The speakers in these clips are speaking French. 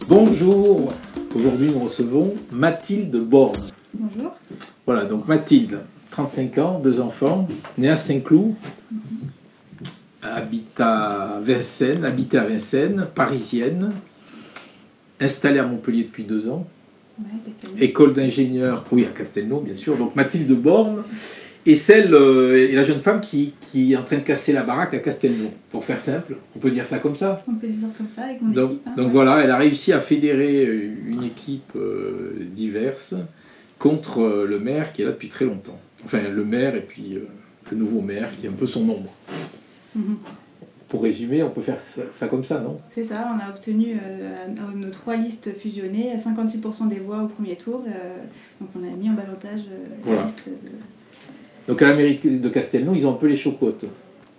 Bonjour, aujourd'hui nous recevons Mathilde Borne. Bonjour. Voilà, donc Mathilde, 35 ans, 2 enfants, née à Saint-Cloud, habite à Vincennes, parisienne, installée à Montpellier depuis 2 ans, école d'ingénieur, oui à Castelnau bien sûr, donc Mathilde Borne est la jeune femme qui est en train de casser la baraque à Castelnau, pour faire simple, on peut dire ça comme ça. On peut dire ça comme ça avec mon Donc, équipe. Hein, donc ouais. voilà, elle a réussi à fédérer une équipe diverse contre le maire qui est là depuis très longtemps. Enfin, le maire et puis le nouveau maire qui est un peu son ombre. Pour résumer, on peut faire ça comme ça, non? C'est ça, on a obtenu nos 3 listes fusionnées, 56% des voix au premier tour. Donc on a mis en ballottage Voilà. la liste de... Donc à la mairie de Castelnau, ils ont un peu les chocottes.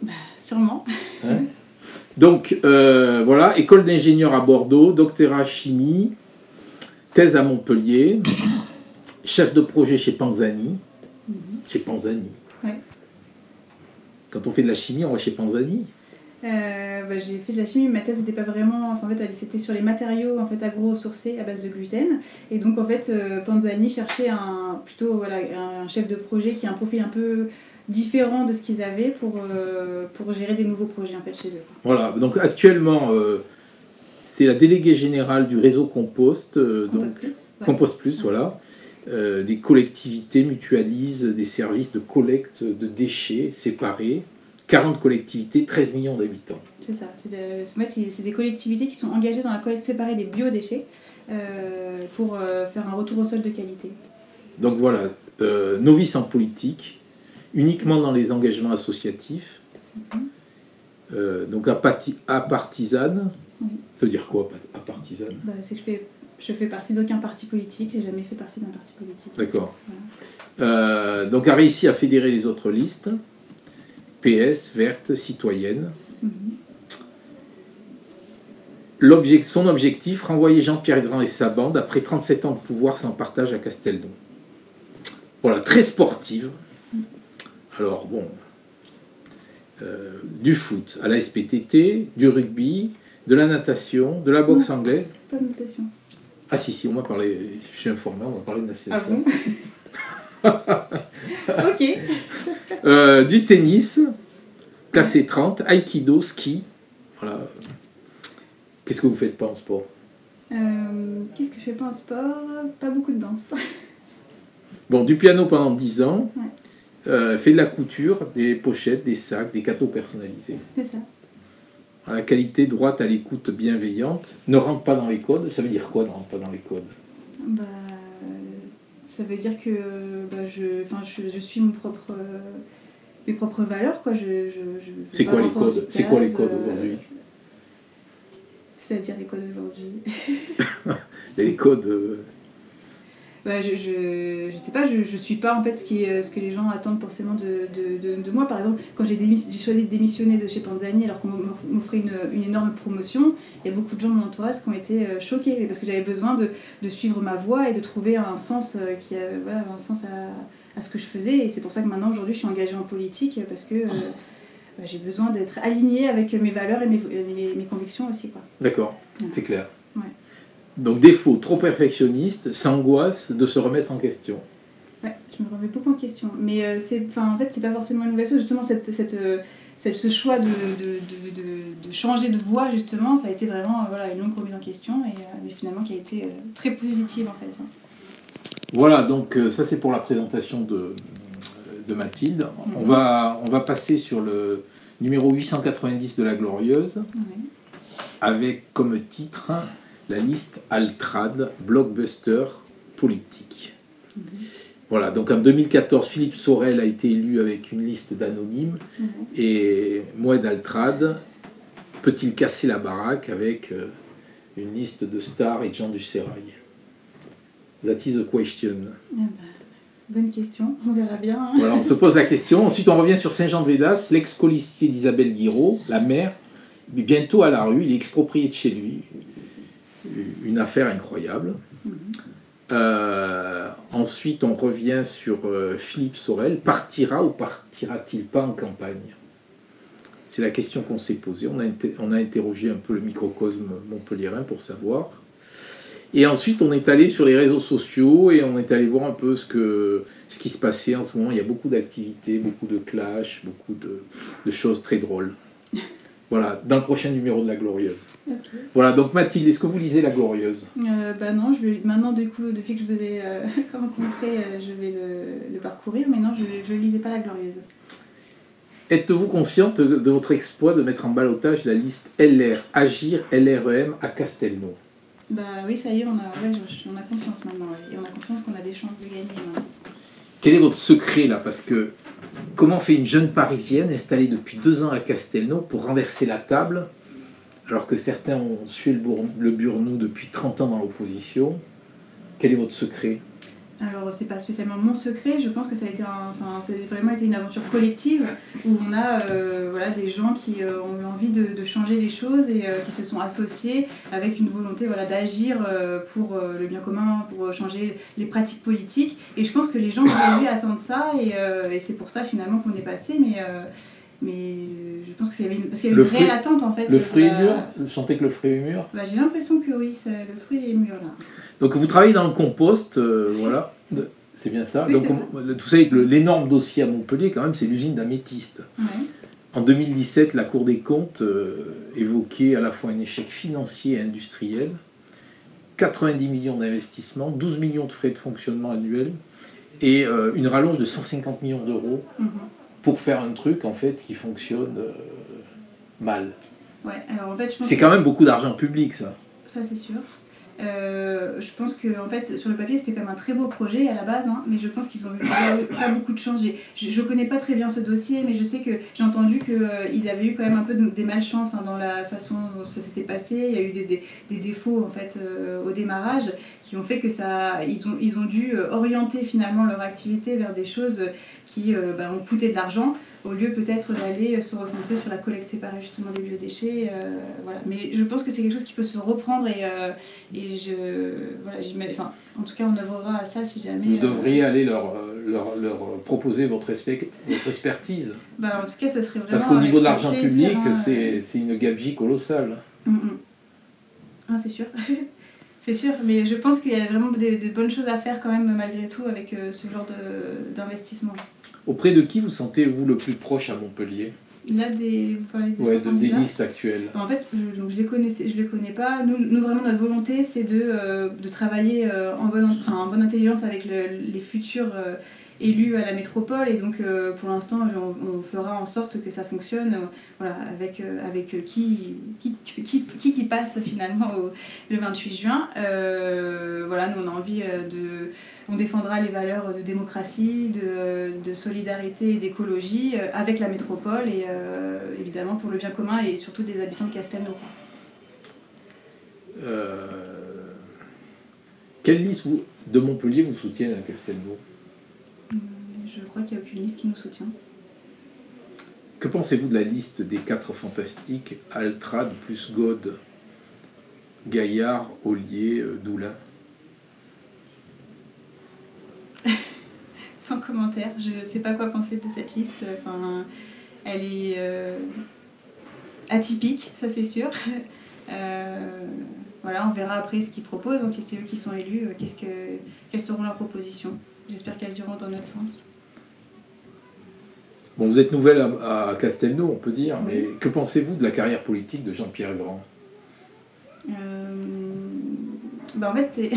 Bah, sûrement. Hein? Donc voilà, école d'ingénieur à Bordeaux, doctorat chimie, thèse à Montpellier, chef de projet chez Panzani. Chez Panzani. Ouais. Quand on fait de la chimie, on va chez Panzani. J'ai fait de la chimie, mais ma thèse n'était pas vraiment... Enfin, en fait, c'était sur les matériaux en fait, agro-sourcés à base de gluten. Et donc, en fait, Panzani cherchait plutôt un chef de projet qui a un profil un peu différent de ce qu'ils avaient pour gérer des nouveaux projets en fait, chez eux. Voilà, donc actuellement, c'est la déléguée générale du réseau Compost. Compost Plus. Ouais. Compost Plus, voilà. Des collectivités mutualisent des services de collecte de déchets séparés. 40 collectivités, 13 millions d'habitants. C'est ça. C'est des collectivités qui sont engagées dans la collecte séparée des biodéchets pour faire un retour au sol de qualité. Donc voilà, novice en politique, uniquement dans les engagements associatifs, donc apartisane. Ça veut dire quoi, apartisane? C'est que je fais partie d'aucun parti politique, j'ai jamais fait partie d'un parti politique. D'accord. Voilà. Donc a réussi à fédérer les autres listes. PS, verte, citoyenne. Son objectif, renvoyer Jean-Pierre Grand et sa bande après 37 ans de pouvoir sans partage à Castelnau. Voilà, très sportive. Alors bon, du foot à la SPTT, du rugby, de la natation, de la boxe anglaise. Pas de natation. Ah si, on m'a parlé, je suis informé, on m'a parlé de natation. Ah bon? Ok. Du tennis, classé 30, aïkido, ski. Voilà. Qu'est-ce que vous faites pas en sport? Qu'est-ce que je fais pas en sport? Pas beaucoup de danse. Bon, du piano pendant 10 ans. Ouais. Fait de la couture, des pochettes, des sacs, des cadeaux personnalisés. C'est ça. La qualité droite à l'écoute bienveillante. Ne rentre pas dans les codes. Ça veut dire quoi, ne rentre pas dans les codes? Ça veut dire que je suis mes propres valeurs. Quoi. C'est quoi les codes? C'est quoi les codes aujourd'hui? C'est-à-dire les codes aujourd'hui. Il y a les codes... Je sais pas, je suis pas en fait ce que les gens attendent forcément de moi. Par exemple, quand j'ai choisi de démissionner de chez Panzani alors qu'on m'offrait une énorme promotion, il y a beaucoup de gens de mon entourage qui ont été choqués parce que j'avais besoin de suivre ma voie et de trouver un sens un sens à ce que je faisais. Et c'est pour ça que maintenant aujourd'hui je suis engagée en politique parce que j'ai besoin d'être alignée avec mes valeurs et mes convictions aussi. D'accord, c'est clair. Ouais. Donc défaut, trop perfectionniste, s'angoisse de se remettre en question. Ouais, je me remets beaucoup en question. Mais en fait, c'est pas forcément une mauvaise chose. Justement, ce choix de changer de voie, justement, ça a été vraiment une longue remise en question, mais finalement qui a été très positive en fait. Voilà, donc ça c'est pour la présentation de Mathilde. On va passer sur le numéro 890 de la Glorieuse, avec comme titre la liste Altrad, blockbuster politique. Voilà, donc en 2014, Philippe Sorel a été élu avec une liste d'anonymes, et Moed Altrad peut-il casser la baraque avec une liste de stars et de gens du sérail? That is the question. Bonne question, on verra bien. Hein. Voilà, on se pose la question. Ensuite, on revient sur Saint-Jean-de-Védas, l'ex-colistier d'Isabelle Guiraud, la mère, bientôt à la rue, il est exproprié de chez lui. Une affaire incroyable. Ensuite, on revient sur Philippe Sorel. Partira ou partira-t-il pas en campagne? C'est la question qu'on s'est posée. On a interrogé un peu le microcosme montpelliérain pour savoir. Et ensuite, on est allé sur les réseaux sociaux et on est allé voir un peu ce qui se passait en ce moment. Il y a beaucoup d'activités, beaucoup de clashs, beaucoup de choses très drôles. Voilà, dans le prochain numéro de La Glorieuse. Okay. Voilà, donc Mathilde, est-ce que vous lisez La Glorieuse? Bah non, maintenant du coup, depuis que je vous ai rencontré, je vais le parcourir, mais non, je ne lisais pas La Glorieuse. Êtes-vous consciente de votre exploit de mettre en ballottage la liste LR, Agir, LREM à Castelnau? Bah oui, ça y est, on a conscience maintenant, ouais. Et on a conscience qu'on a des chances de gagner maintenant. Quel est votre secret là? Parce que comment fait une jeune Parisienne installée depuis 2 ans à Castelnau pour renverser la table, alors que certains ont sué le Burnou depuis 30 ans dans l'opposition? Quel est votre secret? Alors, c'est pas spécialement mon secret, je pense que ça a vraiment été une aventure collective où on a voilà, des gens qui ont eu envie de changer les choses et qui se sont associés avec une volonté voilà, d'agir pour le bien commun, pour changer les pratiques politiques. Et je pense que les gens aujourd'hui attendent ça et c'est pour ça finalement qu'on est passé. Mais je pense qu'il y avait une réelle attente en fait. Le fruit est mûr? Vous sentez que le fruit est mûr? Bah, j'ai l'impression que oui, le fruit est mûr là. Donc vous travaillez dans le compost, voilà, c'est bien ça. Oui, donc vous savez que l'énorme dossier à Montpellier quand même, c'est l'usine d'améthyste. Ouais. En 2017, la Cour des comptes évoquait à la fois un échec financier et industriel, 90 millions d'investissements, 12 millions de frais de fonctionnement annuels et une rallonge de 150 millions d'euros pour faire un truc en fait qui fonctionne mal. Ouais, alors en fait, je pense c'est quand même beaucoup d'argent public, ça. Ça, c'est sûr. Je pense que en fait, sur le papier, c'était quand même un très beau projet à la base, hein, mais je pense qu'ils ont eu pas beaucoup de chance. Je connais pas très bien ce dossier, mais je sais que j'ai entendu qu'ils avaient eu quand même un peu des malchances dans la façon dont ça s'était passé. Il y a eu des défauts en fait au démarrage qui ont fait que ils ont dû orienter finalement leur activité vers des choses qui ont coûté de l'argent, au lieu peut-être d'aller se recentrer sur la collecte séparée justement des biodéchets. Voilà. Mais je pense que c'est quelque chose qui peut se reprendre en tout cas on œuvrera à ça si jamais... Vous devriez aller leur proposer votre expertise. Bah, en tout cas, ça serait vraiment... Parce qu'au niveau de l'argent plaisir, public, c'est une gabegie colossale. Ah, c'est sûr. C'est sûr, mais je pense qu'il y a vraiment des bonnes choses à faire quand même malgré tout avec ce genre d'investissement. Auprès de qui vous sentez-vous le plus proche à Montpellier? Là, vous parlez des listes actuelles. En fait, je les connais pas. Nous vraiment, notre volonté, c'est de travailler en bonne intelligence avec les futurs élus à la métropole. Et donc, pour l'instant, on fera en sorte que ça fonctionne voilà, avec qui passe finalement le 28 juin. Voilà, nous, on a envie on défendra les valeurs de démocratie, de solidarité et d'écologie avec la métropole et évidemment pour le bien commun et surtout des habitants de Castelnau. Quelle liste de Montpellier vous soutiennent à Castelnau? Je crois qu'il n'y a aucune liste qui nous soutient. Que pensez-vous de la liste des 4 fantastiques, Altrad plus God, Gaillard, Ollier, Doulin? Sans commentaire, je ne sais pas quoi penser de cette liste. Enfin, elle est atypique, ça c'est sûr. Voilà, on verra après ce qu'ils proposent, hein, si c'est eux qui sont élus, quelles seront leurs propositions. J'espère qu'elles iront dans notre sens. Bon, vous êtes nouvelle à Castelnau, on peut dire, mais que pensez-vous de la carrière politique de Jean-Pierre Grand? En fait, c'est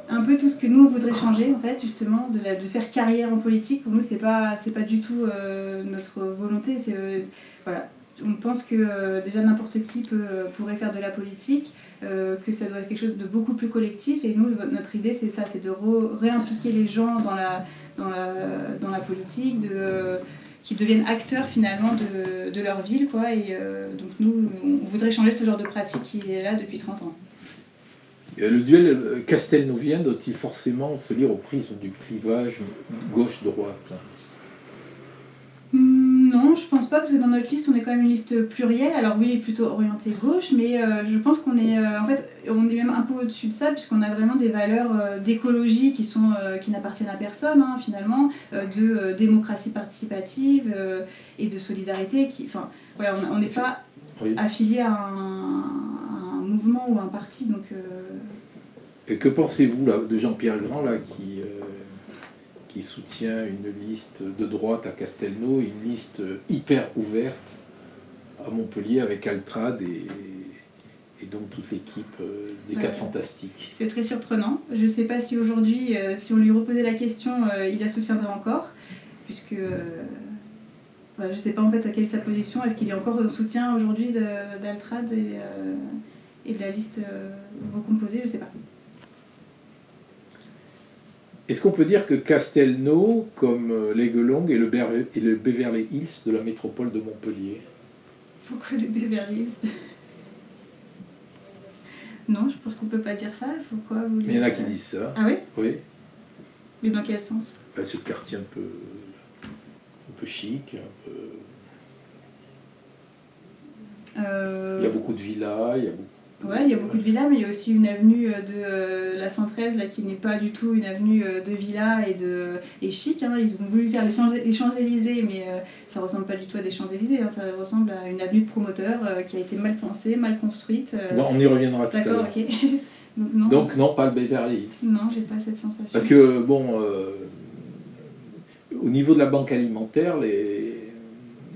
un peu tout ce que nous on voudrait changer, en fait, justement, de faire carrière en politique. Pour nous, c'est pas du tout notre volonté. Voilà. On pense que déjà n'importe qui pourrait faire de la politique, que ça doit être quelque chose de beaucoup plus collectif. Et nous, notre idée, c'est ça, c'est de réimpliquer les gens dans la politique, qui deviennent acteurs finalement de leur ville, quoi. Et donc nous, on voudrait changer ce genre de pratique qui est là depuis 30 ans. Le duel castelnauvien doit-il forcément se lire au prisme du clivage gauche-droite? Non, je pense pas, parce que dans notre liste, on est quand même une liste plurielle. Alors oui, plutôt orientée gauche, mais je pense qu'on est, en fait, on est même un peu au-dessus de ça, puisqu'on a vraiment des valeurs d'écologie qui n'appartiennent à personne, hein, finalement, de démocratie participative et de solidarité. Enfin, voilà, on n'est pas affilié à un mouvement ou un parti. Donc, Et que pensez-vous là, de Jean-Pierre Grand là, qui soutient une liste de droite à Castelnau, une liste hyper ouverte à Montpellier avec Altrad et donc toute l'équipe des 4 Fantastiques? C'est très surprenant. Je ne sais pas si aujourd'hui, si on lui reposait la question, il la soutiendrait encore, puisque je ne sais pas en fait à quelle est sa position. Est-ce qu'il est encore en soutien aujourd'hui d'Altrad et de la liste recomposée? Je ne sais pas. Est-ce qu'on peut dire que Castelnau, comme l'Aiglon, est le Beverly Hills de la métropole de Montpellier? Pourquoi le Beverly Hills? Non, je pense qu'on ne peut pas dire ça. Pourquoi vous Il y en a qui disent ça. Ah oui? Oui. Mais dans quel sens? C'est le quartier un peu chic, un peu... Il y a beaucoup de villas, il y a beaucoup... Ouais, il y a beaucoup de villas, mais il y a aussi une avenue de la 113 là, qui n'est pas du tout une avenue de villas et chic. Hein. Ils ont voulu faire les Champs-Élysées, mais ça ressemble pas du tout à des Champs-Élysées. Hein. Ça ressemble à une avenue de promoteurs qui a été mal pensée, mal construite. Bon, on y reviendra tout à l'heure. D'accord, ok. Donc non, pas le Beverly Hills. Non, j'ai pas cette sensation. Parce que, bon, au niveau de la banque alimentaire,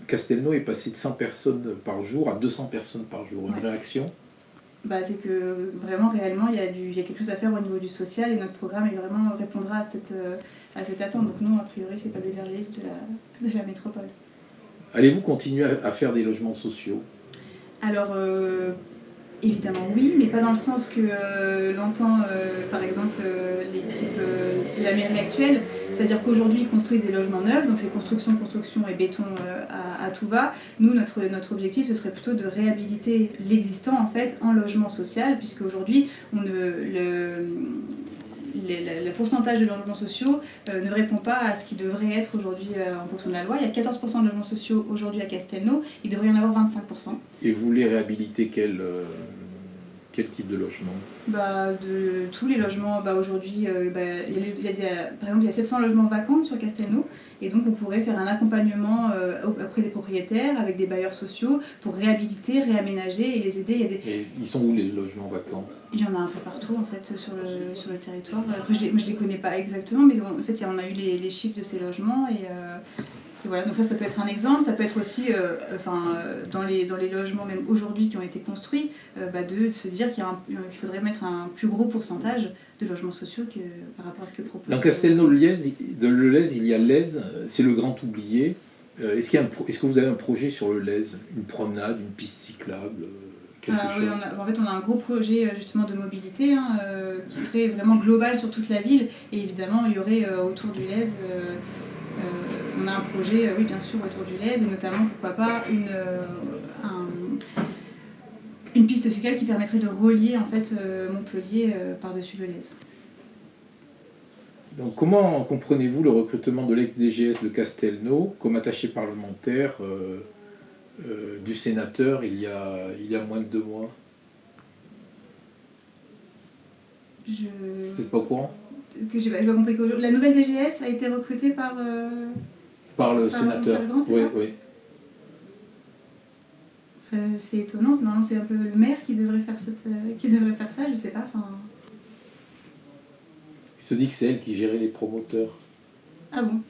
Castelnau est passé de 100 personnes par jour à 200 personnes par jour. Une réaction? C'est que vraiment, réellement, il y a quelque chose à faire au niveau du social et notre programme répondra à cette attente. Donc non, a priori, c'est pas le Beverly Hills de la métropole. Allez-vous continuer à faire des logements sociaux? Alors, évidemment oui, mais pas dans le sens que l'entend par exemple l'équipe de la mairie actuelle. C'est-à-dire qu'aujourd'hui ils construisent des logements neufs, donc c'est construction et béton à tout va. Nous, notre objectif, ce serait plutôt de réhabiliter l'existant en fait en logement social, puisque aujourd'hui le pourcentage de logements sociaux ne répond pas à ce qui devrait être aujourd'hui en fonction de la loi. Il y a 14% de logements sociaux aujourd'hui à Castelnau, il devrait y en avoir 25%. Et vous voulez réhabiliter quel type de logement? De tous les logements. Aujourd'hui, par exemple, il y a 700 logements vacants sur Castelnau, et donc on pourrait faire un accompagnement auprès des propriétaires avec des bailleurs sociaux pour réhabiliter, réaménager et les aider. Et ils sont où les logements vacants? Il y en a un peu partout en fait sur le territoire. Après, je les connais pas exactement, mais en fait, on a eu les chiffres de ces logements et voilà, donc ça peut être un exemple. Ça peut être aussi, dans les logements même aujourd'hui qui ont été construits, de se dire qu'il faudrait mettre un plus gros pourcentage de logements sociaux par rapport à ce que propose. Dans Castelnau-le-Lez, il y a Lez, c'est le grand oublié. Est-ce que vous avez un projet sur le Lez? Une promenade, une piste cyclable, quelque chose? Oui, en fait, on a un gros projet justement de mobilité qui serait vraiment global sur toute la ville. Et évidemment, il y aurait autour du Lez... on a un projet, oui bien sûr, autour du Lez, et notamment, pourquoi pas, une piste cyclable qui permettrait de relier en fait Montpellier par-dessus le Lez. Donc comment comprenez-vous le recrutement de l'ex-DGS de Castelnau comme attaché parlementaire du sénateur il y a moins de 2 mois? Vous n'êtes pas au courant? J'ai pas compris que la nouvelle DGS a été recrutée par le sénateur. Grand, c'est ça? Oui. C'est étonnant, normalement c'est un peu le maire qui devrait faire ça, je sais pas. Il se dit que c'est elle qui gérait les promoteurs. Ah bon,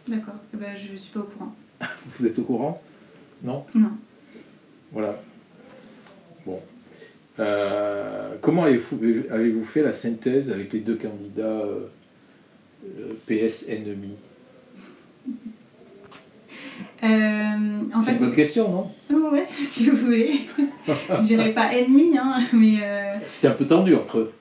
d'accord. Je suis pas au courant. Vous êtes au courant? Non? Non. Voilà. Bon. Comment avez-vous fait la synthèse avec les 2 candidats PS ennemis? C'est une bonne question, non? Ouais, si vous voulez. Je dirais pas ennemis, mais... C'était un peu tendu entre eux.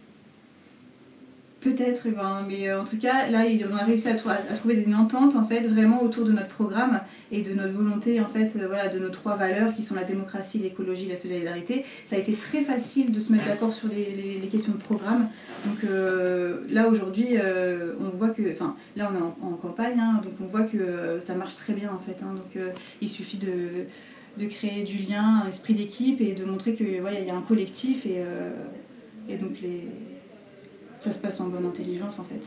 Peut-être, mais en tout cas, là, on a réussi à trouver une entente, en fait, vraiment autour de notre programme et de notre volonté, en fait, de nos 3 valeurs qui sont la démocratie, l'écologie, la solidarité. Ça a été très facile de se mettre d'accord sur les questions de programme. Donc là, aujourd'hui, on voit que... là, on est en campagne, donc on voit que ça marche très bien, en fait. Donc il suffit de créer du lien, un esprit d'équipe et de montrer qu'il y a un collectif et donc ça se passe en bonne intelligence en fait.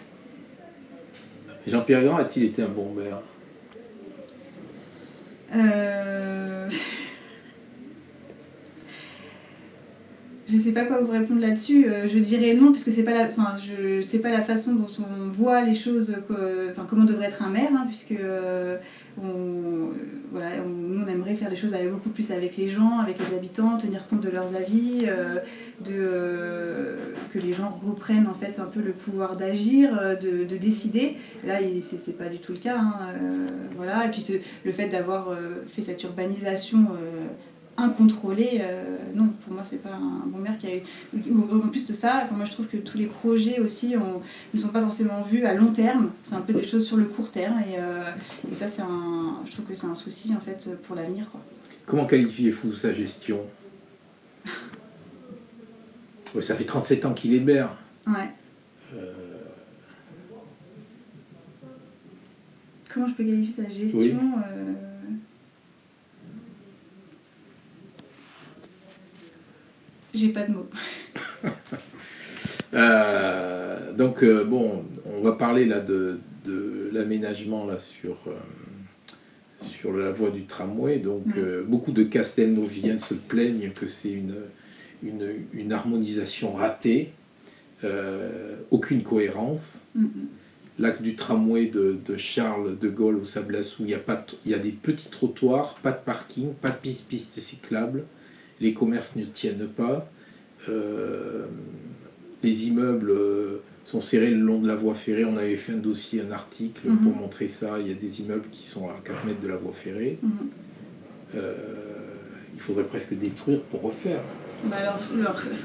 Jean-Pierre Grand a-t-il été un bon maire? Je sais pas quoi vous répondre là-dessus. Je dirais non, puisque c'est pas la, enfin, c'est pas la façon dont on voit les choses, comment devrait être un maire, hein, puisque nous on aimerait faire les choses beaucoup plus avec les gens, avec les habitants, tenir compte de leurs avis, que les gens reprennent en fait un peu le pouvoir d'agir, de décider. Là, c'était pas du tout le cas. Hein, voilà. Et puis le fait d'avoir fait cette urbanisation incontrôlée, non, pour moi c'est pas un bon maire qui a eu. En plus de ça, moi je trouve que tous les projets aussi ne sont pas forcément vus à long terme. C'est un peu des choses sur le court terme et ça je trouve que c'est un souci en fait pour l'avenir, quoi. Comment qualifiez-vous sa gestion? Ça fait 37 ans qu'il est maire. Ouais. Comment je peux qualifier sa gestion? Oui. J'ai pas de mots. Donc bon, on va parler là de l'aménagement là sur la voie du tramway. Donc beaucoup de Castelnauviens se plaignent que c'est une harmonisation ratée, aucune cohérence. L'axe du tramway de Charles de Gaulle au Sablassou, il y a des petits trottoirs, pas de parking, pas de pistes cyclables, les commerces ne tiennent pas, les immeubles sont serrés le long de la voie ferrée. On avait fait un dossier, un article pour montrer ça. Il y a des immeubles qui sont à 4 mètres de la voie ferrée. Il faudrait presque détruire pour refaire. Bah alors,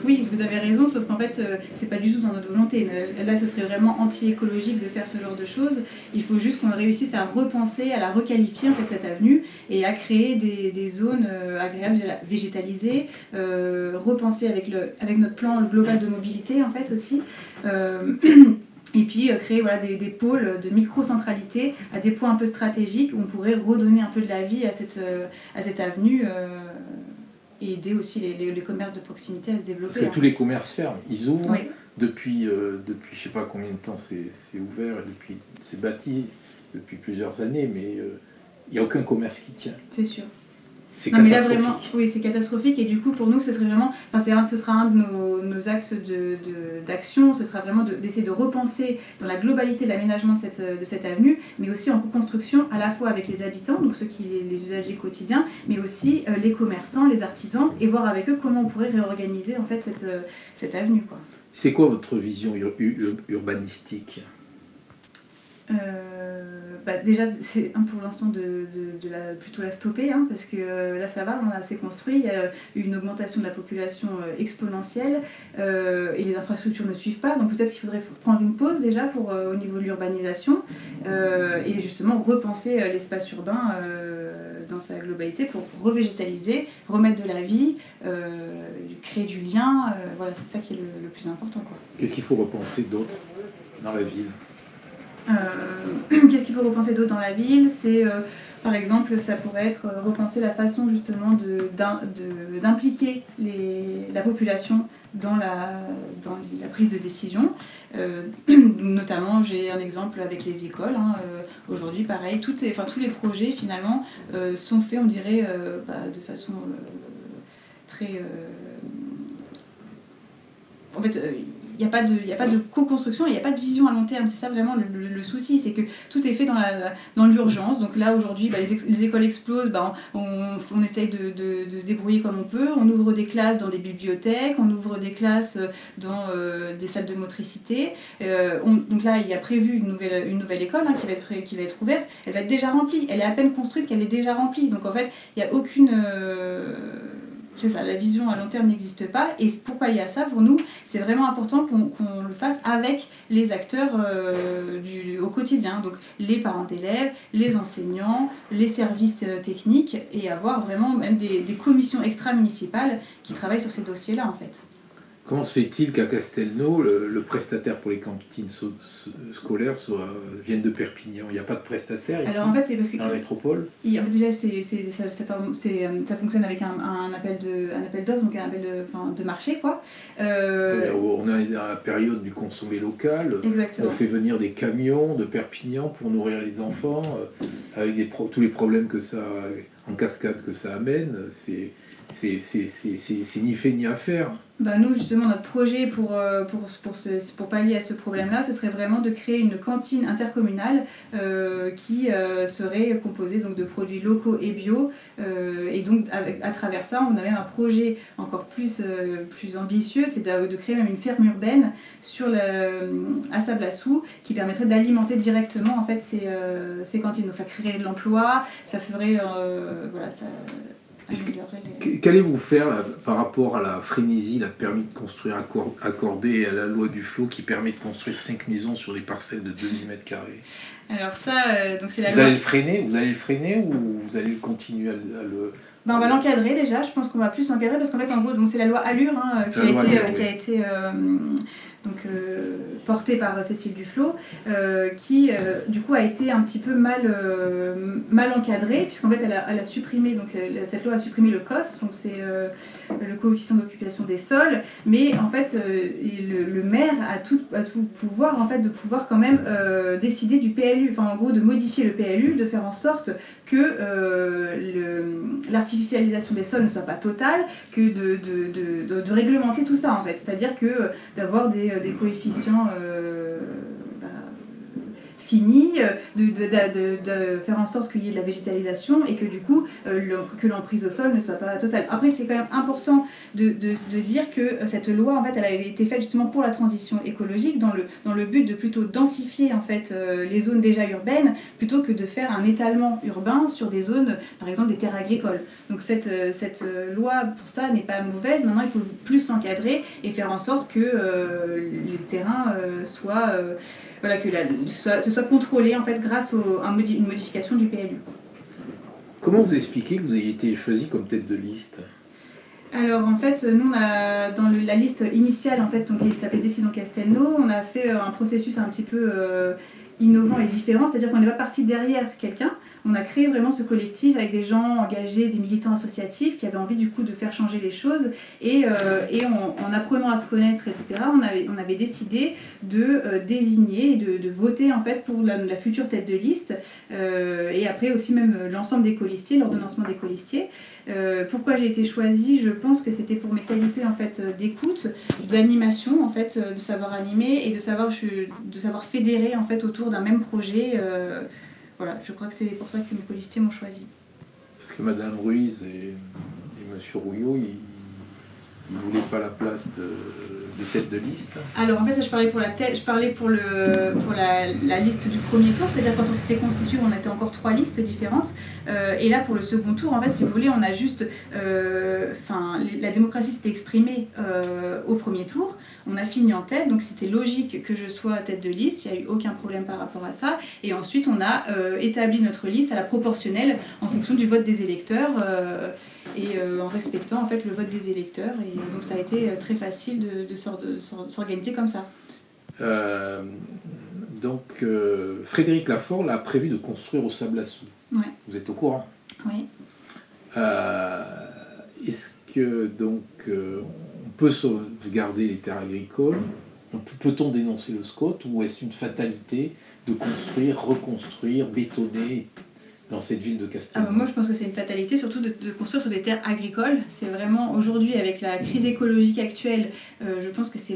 oui, vous avez raison, sauf qu'en fait, c'est pas du tout dans notre volonté. Là, ce serait vraiment anti-écologique de faire ce genre de choses. Il faut juste qu'on réussisse à repenser, à la requalifier, en fait, cette avenue, et à créer des zones agréables, végétalisées, repenser avec notre plan global de mobilité, en fait, aussi. Et puis créer des pôles de micro-centralité à des points un peu stratégiques où on pourrait redonner un peu de la vie à cette avenue. Et aider aussi les commerces de proximité à se développer. Parce que tous les commerces ferment. Ils ouvrent oui. depuis je sais pas combien de temps c'est ouvert, et c'est bâti depuis plusieurs années, mais il n'y a aucun commerce qui tient. C'est sûr. C'est catastrophique. Mais là, vraiment, oui, c'est catastrophique. Et du coup, pour nous, ce serait vraiment, ce sera un de nos axes d'action. Ce sera vraiment d'essayer de repenser dans la globalité de l'aménagement de cette avenue, mais aussi en co-construction à la fois avec les habitants, donc ceux qui les usagers quotidiens, mais aussi les commerçants, les artisans, et voir avec eux comment on pourrait réorganiser en fait cette avenue, quoi. C'est quoi votre vision urbanistique? Déjà, c'est pour l'instant plutôt la stopper, hein, parce que là ça va, on a assez construit, il y a une augmentation de la population exponentielle et les infrastructures ne suivent pas, donc peut-être qu'il faudrait prendre une pause déjà au niveau de l'urbanisation et justement repenser l'espace urbain dans sa globalité pour revégétaliser, remettre de la vie, créer du lien, voilà, c'est ça qui est le plus important, quoi. Qu'est-ce qu'il faut repenser d'autre dans la ville? Qu'est-ce qu'il faut repenser d'autre dans la ville? C'est par exemple, ça pourrait être repenser la façon justement d'impliquer la population dans la prise de décision. Notamment, j'ai un exemple avec les écoles. Hein, aujourd'hui, pareil, tous les projets finalement sont faits, on dirait, de façon très... en fait, il n'y a pas de co-construction, il n'y a pas de vision à long terme. C'est ça vraiment le souci, c'est que tout est fait dans l'urgence. Donc là, aujourd'hui, les écoles explosent, on essaye de se débrouiller comme on peut. On ouvre des classes dans des bibliothèques, on ouvre des classes dans des salles de motricité. Donc là, il y a prévu une nouvelle école qui va être ouverte. Elle va être déjà remplie. Elle est à peine construite qu'elle est déjà remplie. Donc en fait, il n'y a aucune... c'est ça, la vision à long terme n'existe pas. Et pour pallier à ça, pour nous, c'est vraiment important qu'on le fasse avec les acteurs au quotidien. Donc les parents d'élèves, les enseignants, les services techniques, et avoir vraiment même des commissions extra-municipales qui travaillent sur ces dossiers-là, en fait. Comment se fait-il qu'à Castelnau, le prestataire pour les cantines scolaires vienne de Perpignan? Il n'y a pas de prestataire ici? Alors en fait, c'est parce que dans la métropole? Déjà, ça fonctionne avec un appel d'offres, donc un appel de marché, quoi. On a la période du consommé local. Exactement. On fait venir des camions de Perpignan pour nourrir les enfants, avec tous les problèmes que ça, en cascade que ça amène. C'est ni fait ni à faire. Nous, justement, notre projet pour pallier à ce problème-là, ce serait vraiment de créer une cantine intercommunale qui serait composée donc, de produits locaux et bio. Et donc, à travers ça, on a même un projet encore plus ambitieux, c'est de créer même une ferme urbaine à Sablassou qui permettrait d'alimenter directement en fait, ces cantines. Donc, ça créerait de l'emploi, ça ferait... ça, Qu'allez-vous faire là, par rapport à la frénésie, le permis de construire accordé et à la loi du flot qui permet de construire 5 maisons sur des parcelles de 2000 m²? Alors ça, donc c'est la loi... Vous allez le freiner ou vous allez continuer à le... On va l'encadrer déjà, je pense qu'on va plus l'encadrer parce qu'en fait en gros c'est la loi Allure qui a été portée par Cécile Duflot qui du coup a été un petit peu mal encadrée puisqu'en fait elle a supprimé, donc cette loi a supprimé le COS, donc c'est le coefficient d'occupation des sols, mais en fait le maire a tout pouvoir en fait de pouvoir quand même décider du PLU, enfin en gros de modifier le PLU, de faire en sorte que l'artificialisation des sols ne soit pas totale, que de réglementer tout ça en fait, c'est-à-dire que d'avoir des coefficients finis, de faire en sorte qu'il y ait de la végétalisation et que du coup que l'emprise au sol ne soit pas totale. Après c'est quand même important de dire que cette loi en fait elle avait été faite justement pour la transition écologique dans le but de plutôt densifier en fait les zones déjà urbaines plutôt que de faire un étalement urbain sur des zones par exemple des terres agricoles. Donc cette loi pour ça n'est pas mauvaise, maintenant il faut plus l'encadrer et faire en sorte que les terrains soient que ce soit contrôlé en fait grâce à une modification du PLU. Comment vous expliquez que vous ayez été choisi comme tête de liste? Alors en fait, nous on a dans la liste initiale en fait, donc qui s'appelait Décidons Castelnau, on a fait un processus un petit peu innovant et différent, c'est-à-dire qu'on n'est pas parti derrière quelqu'un. On a créé vraiment ce collectif avec des gens engagés, des militants associatifs qui avaient envie du coup de faire changer les choses et en apprenant à se connaître, etc., on avait décidé de désigner et de voter en fait pour la future tête de liste et après aussi même l'ensemble des colistiers, l'ordonnancement des colistiers. Pourquoi j'ai été choisie? Je pense que c'était pour mes qualités en fait d'écoute, d'animation en fait, de savoir animer et de savoir fédérer en fait autour d'un même projet. Voilà, je crois que c'est pour ça que mes colistiers m'ont choisi. Parce que Madame Ruiz et Monsieur Rouillot, ils ne voulaient pas la place de tête de liste. Alors en fait, ça, je parlais pour la tête, je parlais pour la liste du premier tour, c'est-à-dire quand on s'était constitué, on était encore 3 listes différentes. Et là, pour le second tour, en fait, si vous voulez, on a juste, la démocratie s'était exprimée au premier tour. On a fini en tête, donc c'était logique que je sois tête de liste, il n'y a eu aucun problème par rapport à ça. Et ensuite, on a établi notre liste à la proportionnelle en fonction du vote des électeurs et en respectant en fait le vote des électeurs. Et donc ça a été très facile de s'organiser comme ça. Frédéric Lafort a prévu de construire au Sablassou. Ouais. Vous êtes au courant? Oui. Est-ce que donc on peut sauvegarder les terres agricoles? Peut-on dénoncer le SCOT ou est-ce une fatalité de construire, reconstruire, bétonner dans cette ville de Castelnau? Moi je pense que c'est une fatalité, surtout de construire sur des terres agricoles. C'est vraiment aujourd'hui avec la crise écologique actuelle, je pense que ce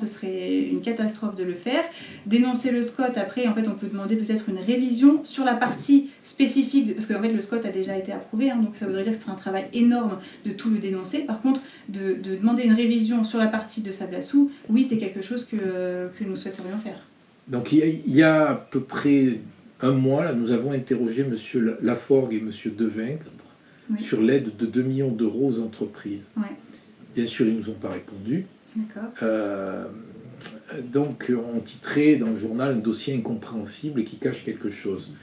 serait une catastrophe de le faire. Dénoncer le SCOT, après en fait on peut demander peut-être une révision sur la partie spécifique, parce qu'en fait le SCOT a déjà été approuvé, donc ça voudrait dire que ce serait un travail énorme de tout le dénoncer. Par contre, de demander une révision sur la partie de Sablassou, oui c'est quelque chose que nous souhaiterions faire. Donc il y a à peu près un mois, là, nous avons interrogé M. Laforgue et M. Devingre sur l'aide de 2 millions d'euros aux entreprises. Ouais. Bien sûr, ils ne nous ont pas répondu. D'accord. Donc, on titrait dans le journal un dossier incompréhensible et qui cache quelque chose.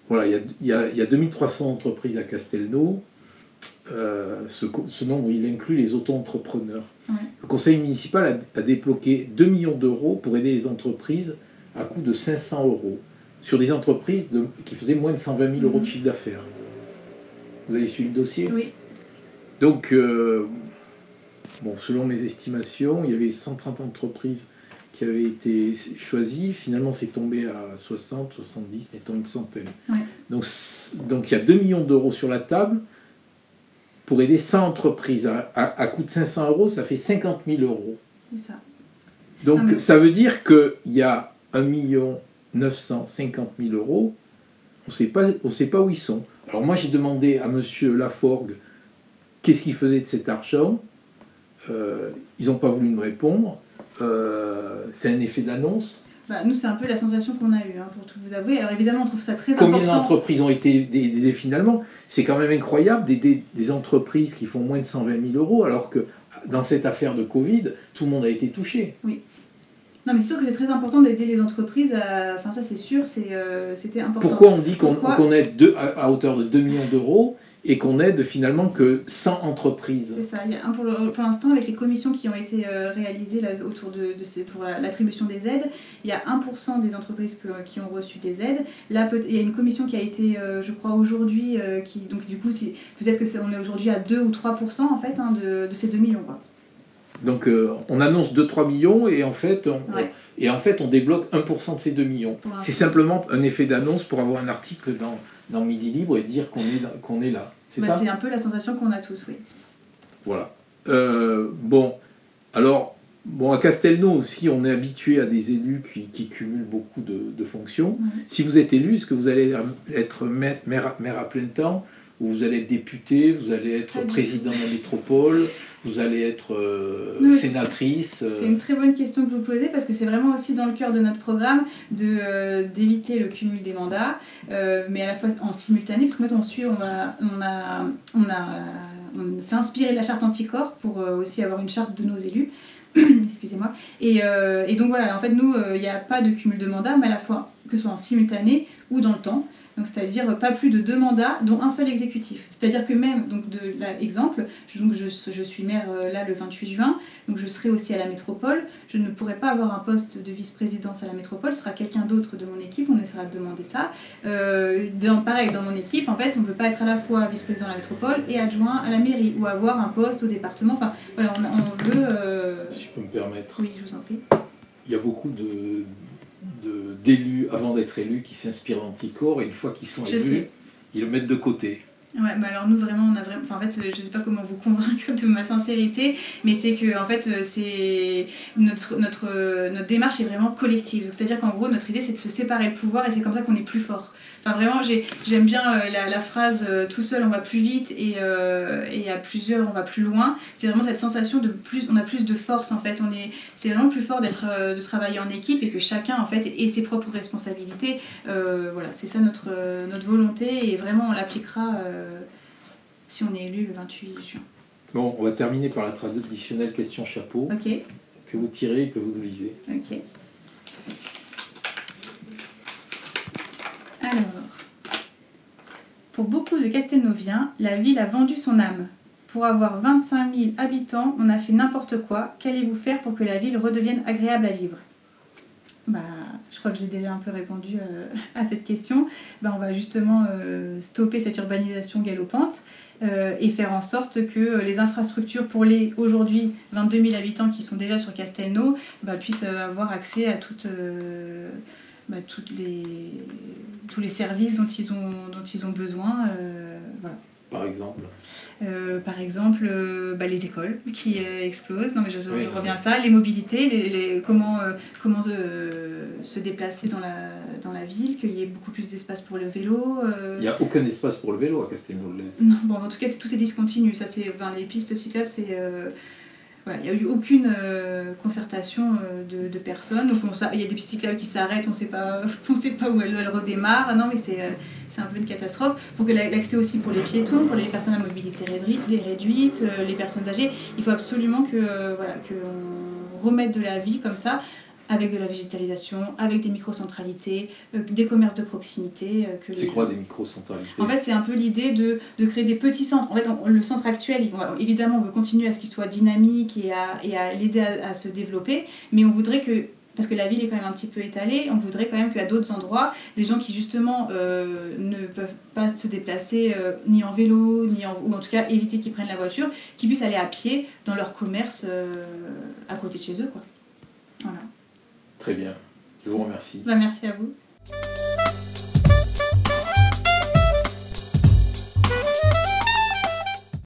Voilà, il y a 2300 entreprises à Castelnau. Ce nombre, il inclut les auto-entrepreneurs. Ouais. Le conseil municipal a débloqué 2 millions d'euros pour aider les entreprises à coût de 500 euros. Sur des entreprises qui faisaient moins de 120 000 euros de chiffre d'affaires. Vous avez suivi le dossier? Oui. Donc, selon mes estimations, il y avait 130 entreprises qui avaient été choisies. Finalement, c'est tombé à 60, 70, mettons une centaine. Ouais. Donc il y a 2 millions d'euros sur la table. pour aider 100 entreprises. À coût de 500 €, ça fait 50 000 €. C'est ça. Donc ça veut dire qu'il y a 1 950 000 €, on ne sait pas où ils sont. Alors moi j'ai demandé à monsieur Laforgue qu'est-ce qu'il faisait de cet argent. Ils n'ont pas voulu me répondre. C'est un effet d'annonce. Nous, c'est un peu la sensation qu'on a eue, hein, pour tout vous avouer. Alors évidemment, on trouve ça très important. Combien d'entreprises ont été aidées finalement? C'est quand même incroyable d'aider des entreprises qui font moins de 120 000 €, alors que dans cette affaire de Covid, tout le monde a été touché. Oui. Non, mais c'est sûr que c'est très important d'aider les entreprises. Enfin, ça, c'est sûr, c'était important. Pourquoi on dit qu'on aide à hauteur de 2 millions d'euros et qu'on aide finalement que 100 entreprises? C'est ça. Il y a pour l'instant, avec les commissions qui ont été réalisées là, autour pour l'attribution des aides, il y a 1% des entreprises qui ont reçu des aides. Là, il y a une commission qui a été, je crois, aujourd'hui, donc du coup, peut-être qu'on est aujourd'hui à 2 ou 3% en fait, hein, de ces 2 millions, quoi. Donc on annonce 2-3 millions et en fait on débloque 1% de ces 2 millions. C'est simplement un effet d'annonce pour avoir un article dans Midi Libre et dire qu'on est là. C'est ça? C'est un peu la sensation qu'on a tous, oui. Voilà. À Castelnau aussi, on est habitué à des élus qui cumulent beaucoup de fonctions. Si vous êtes élu, est-ce que vous allez être maire à plein temps, ou vous allez être député, vous allez être président de la métropole, vous allez être sénatrice? C'est une très bonne question que vous posez, parce que c'est vraiment aussi dans le cœur de notre programme d'éviter le cumul des mandats, mais à la fois en simultané, parce qu'en fait on s'est inspiré de la charte anticorps pour aussi avoir une charte de nos élus. Excusez-moi. Et donc voilà, en fait, nous, il n'y a pas de cumul de mandats, mais à la fois que ce soit en simultané ou dans le temps. Donc, c'est-à-dire pas plus de 2 mandats, dont un seul exécutif. C'est-à-dire que même, donc exemple, je suis maire là le 28 juin, donc je serai aussi à la métropole. Je ne pourrai pas avoir un poste de vice-présidence à la métropole, ce sera quelqu'un d'autre de mon équipe, on essaiera de demander ça. Pareil, dans mon équipe, en fait, on ne peut pas être à la fois vice-président à la métropole et adjoint à la mairie, ou avoir un poste au département. Enfin, voilà, on veut... Si je peux me permettre. Oui, je vous en prie. Il y a beaucoup d'élus, avant d'être élus, qui s'inspirent d'Anticorps, et une fois qu'ils sont élus, ils le mettent de côté. Ouais, alors nous vraiment, en fait, je sais pas comment vous convaincre de ma sincérité, mais c'est que en fait, c'est notre démarche est vraiment collective. C'est-à-dire qu'en gros, notre idée, c'est de se séparer le pouvoir, et c'est comme ça qu'on est plus fort. Enfin, vraiment, j'aime bien la phrase tout seul on va plus vite, et à plusieurs on va plus loin. C'est vraiment cette sensation on a plus de force en fait. C'est vraiment plus fort de travailler en équipe, et que chacun en fait ait ses propres responsabilités. Voilà, c'est ça notre volonté, et vraiment on l'appliquera si on est élu le 28 juin. Bon, on va terminer par la traditionnelle question chapeau, que vous tirez et que vous nous lisez. Ok. Alors, pour beaucoup de Castelnauviens, la ville a vendu son âme. Pour avoir 25 000 habitants, on a fait n'importe quoi. Qu'allez-vous faire pour que la ville redevienne agréable à vivre? Je crois que j'ai déjà un peu répondu à cette question. On va justement stopper cette urbanisation galopante et faire en sorte que les infrastructures pour les aujourd'hui 22 000 habitants qui sont déjà sur Castelnau puissent avoir accès à tous les services dont ils ont besoin. Voilà. Par exemple les écoles qui explosent. Non, mais je reviens à ça. Les mobilités, comment se déplacer dans la ville, qu'il y ait beaucoup plus d'espace pour le vélo. Il n'y a aucun espace pour le vélo à Castelnau-de-Lez. Non, en tout cas, tout est discontinu. Ça, les pistes cyclables, c'est... Voilà, il n'y a eu aucune concertation de personnes. Donc il y a des pistes cyclables qui s'arrêtent, on ne sait pas où elles redémarrent. Non, mais c'est un peu une catastrophe. Pour que l'accès aussi pour les piétons, pour les personnes à mobilité réduite, les personnes âgées, il faut absolument qu'on remette de la vie comme ça, avec de la végétalisation, avec des microcentralités, des commerces de proximité. C'est quoi des microcentralités? En fait, c'est un peu l'idée de créer des petits centres. En fait, le centre actuel, évidemment, on veut continuer à ce qu'il soit dynamique et à l'aider à se développer, mais on voudrait que, parce que la ville est quand même un petit peu étalée, on voudrait quand même qu'à d'autres endroits, des gens qui justement ne peuvent pas se déplacer ni en vélo, ou en tout cas éviter qu'ils prennent la voiture, qu'ils puissent aller à pied dans leur commerce à côté de chez eux, quoi. Voilà. Très bien, je vous remercie. Merci à vous.